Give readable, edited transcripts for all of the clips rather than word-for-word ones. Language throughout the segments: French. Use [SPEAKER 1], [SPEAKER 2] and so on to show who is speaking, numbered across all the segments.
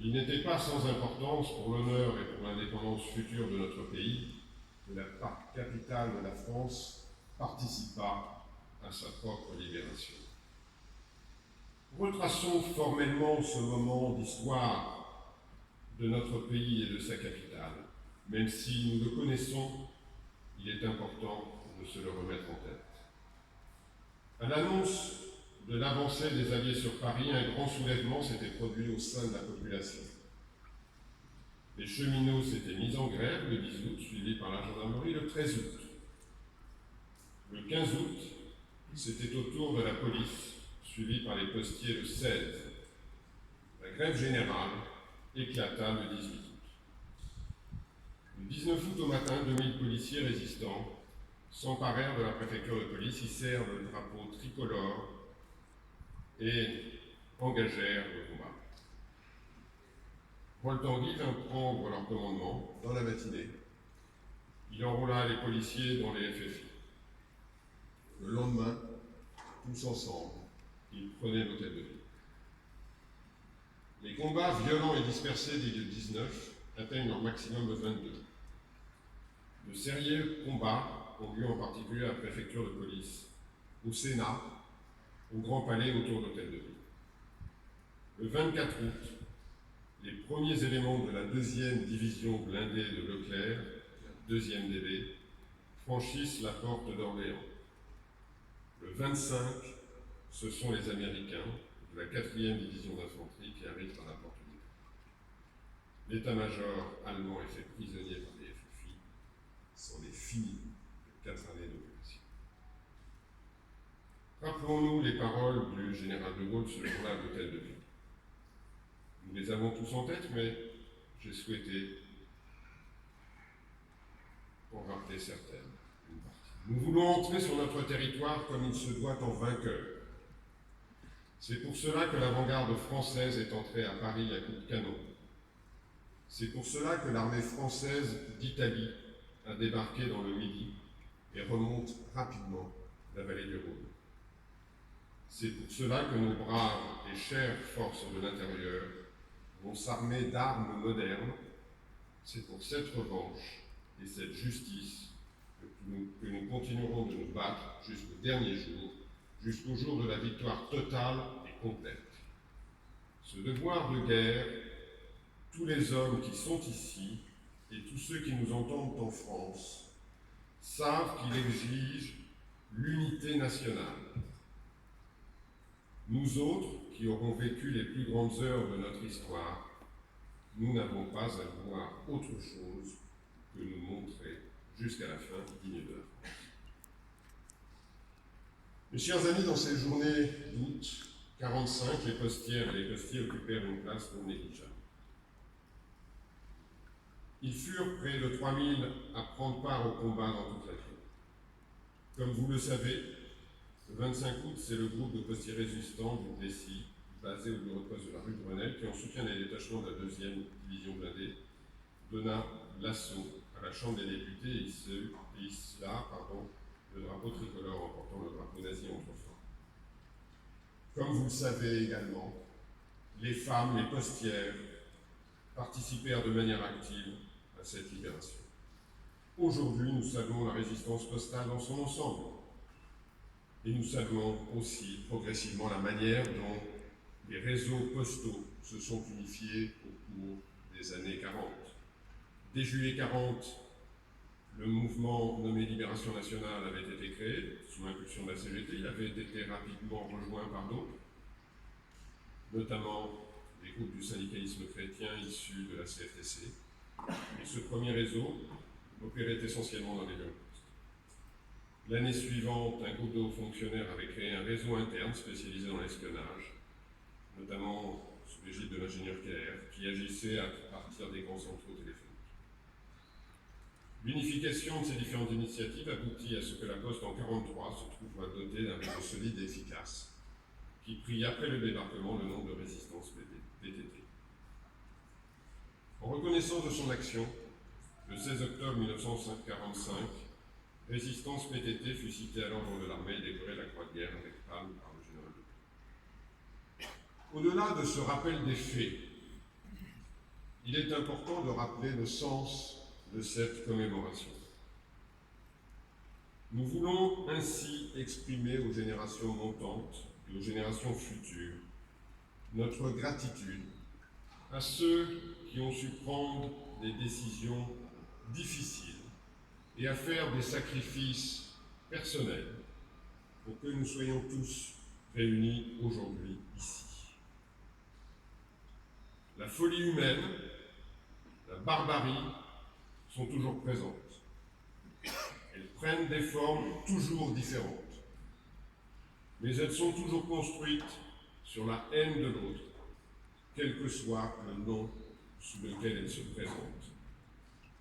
[SPEAKER 1] Il n'était pas sans importance pour l'honneur et pour l'indépendance future de notre pays que la capitale de la France participa à sa propre libération. Retraçons formellement ce moment d'histoire de notre pays et de sa capitale. Même si nous le connaissons, il est important de se le remettre en tête. À l'annonce de l'avancée des Alliés sur Paris, un grand soulèvement s'était produit au sein de la population. Les cheminots s'étaient mis en grève le 10 août, suivis par la gendarmerie le 13 août. Le 15 août, c'était au tour de la police, suivi par les postiers le 16. La grève générale éclata le 18 août. Le 19 août au matin, 2000 policiers résistants s'emparèrent de la préfecture de police, hissèrent le drapeau tricolore et engagèrent le combat. Paul Tanguy vint prendre leur commandement dans la matinée. Il enrôla les policiers dans les FFI. Le lendemain, tous ensemble, ils prenaient l'hôtel de ville. Les combats violents et dispersés des 19 atteignent leur maximum le 22. De sérieux combats ont lieu en particulier à la préfecture de police, au Sénat, au Grand Palais autour de l'hôtel de ville. Le 24 août, les premiers éléments de la 2e division blindée de Leclerc, la 2e DB, franchissent la porte d'Orléans. Le 25, ce sont les Américains de la 4e division d'infanterie qui arrivent par la porte du départ. L'état-major allemand est fait prisonnier par les FFI. C'en est fini de 4 années d'occupation. Rappelons-nous les paroles du général de Gaulle ce jour-là à l'hôtel de ville. Nous les avons tous en tête, mais j'ai souhaité en rappeler certaines, une partie. Nous voulons entrer sur notre territoire comme il se doit en vainqueur. C'est pour cela que l'avant-garde française est entrée à Paris à coups de canon. C'est pour cela que l'armée française d'Italie a débarqué dans le Midi et remonte rapidement la vallée du Rhône. C'est pour cela que nos braves et chères forces de l'intérieur vont s'armer d'armes modernes. C'est pour cette revanche et cette justice que nous continuerons de nous battre jusqu'au dernier jour, jusqu'au jour de la victoire totale et complète. Ce devoir de guerre, tous les hommes qui sont ici et tous ceux qui nous entendent en France savent qu'il exige l'unité nationale. Nous autres, qui aurons vécu les plus grandes heures de notre histoire, nous n'avons pas à voir autre chose que nous montrer jusqu'à la fin digne de la France. Mes chers amis, dans ces journées d'août 45, les postières et les postiers occupèrent une place non négligeable. Ils furent près de 3000 à prendre part au combat dans toute la ville. Comme vous le savez, le 25 août, c'est le groupe de postiers résistants du Plessis, basé au bureau de poste de la rue de Grenelle, qui, en soutien des détachements de la 2e division blindée, donna l'assaut à la Chambre des députés et hissa le drapeau tricolore en portant le drapeau nazi entre forts. Comme vous le savez également, les femmes, les postières, participèrent de manière active à cette libération. Aujourd'hui, nous saluons la résistance postale dans son ensemble. Et nous saluons aussi progressivement la manière dont les réseaux postaux se sont unifiés au cours des années 40. Dès juillet 40, le mouvement nommé Libération nationale avait été créé sous l'impulsion de la CGT. Il avait été rapidement rejoint par d'autres, notamment les groupes du syndicalisme chrétien issus de la CFTC. Et ce premier réseau opérait essentiellement dans les lieux. L'année suivante, un groupe de hauts fonctionnaires avait créé un réseau interne spécialisé dans l'espionnage, notamment sous l'égide de l'ingénieur Keller, qui agissait à partir des grands centraux téléphoniques. L'unification de ces différentes initiatives aboutit à ce que la Poste en 1943 se trouve dotée d'un réseau solide et efficace, qui prit après le débarquement le nom de Résistance PTT. En reconnaissance de son action, le 16 octobre 1945, Résistance PTT fut citée à l'ordre de l'armée et décorée la Croix de guerre avec palme par le général de Gaulle. Au-delà de ce rappel des faits, il est important de rappeler le sens de cette commémoration. Nous voulons ainsi exprimer aux générations montantes et aux générations futures notre gratitude à ceux qui ont su prendre des décisions difficiles et à faire des sacrifices personnels pour que nous soyons tous réunis aujourd'hui ici. La folie humaine, la barbarie sont toujours présentes. Elles prennent des formes toujours différentes, mais elles sont toujours construites sur la haine de l'autre, quel que soit le nom sous lequel elles se présentent.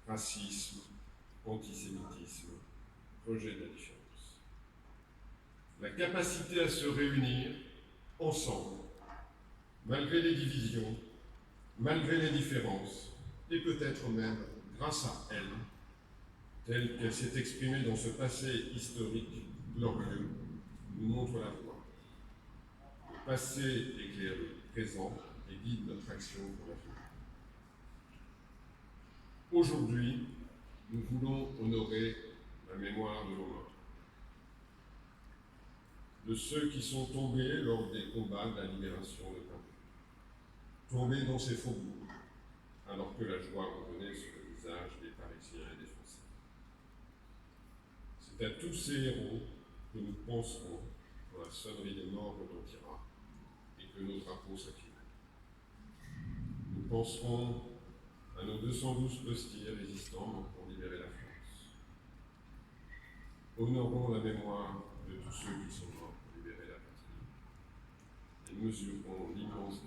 [SPEAKER 1] Racisme, antisémitisme, rejet de la différence. La capacité à se réunir ensemble, malgré les divisions, malgré les différences, et peut-être même grâce à elle, telle qu'elle s'est exprimée dans ce passé historique glorieux, nous montre la voie. Le passé éclaire le présent et guide notre action pour l'avenir. Aujourd'hui, nous voulons honorer la mémoire de nos morts, de ceux qui sont tombés lors des combats de la libération de Paris, tombés dans ces faubourgs, alors que la joie revenait sur le visage des Parisiens et des Français. C'est à tous ces héros que nous penserons quand la sonnerie des morts retentira et que nos drapeaux s'affirmeront. Nous penserons à nos 212 postiers résistants pour libérer la France. Honorons la mémoire de tous ceux qui sont morts pour libérer la patrie et mesurons l'immense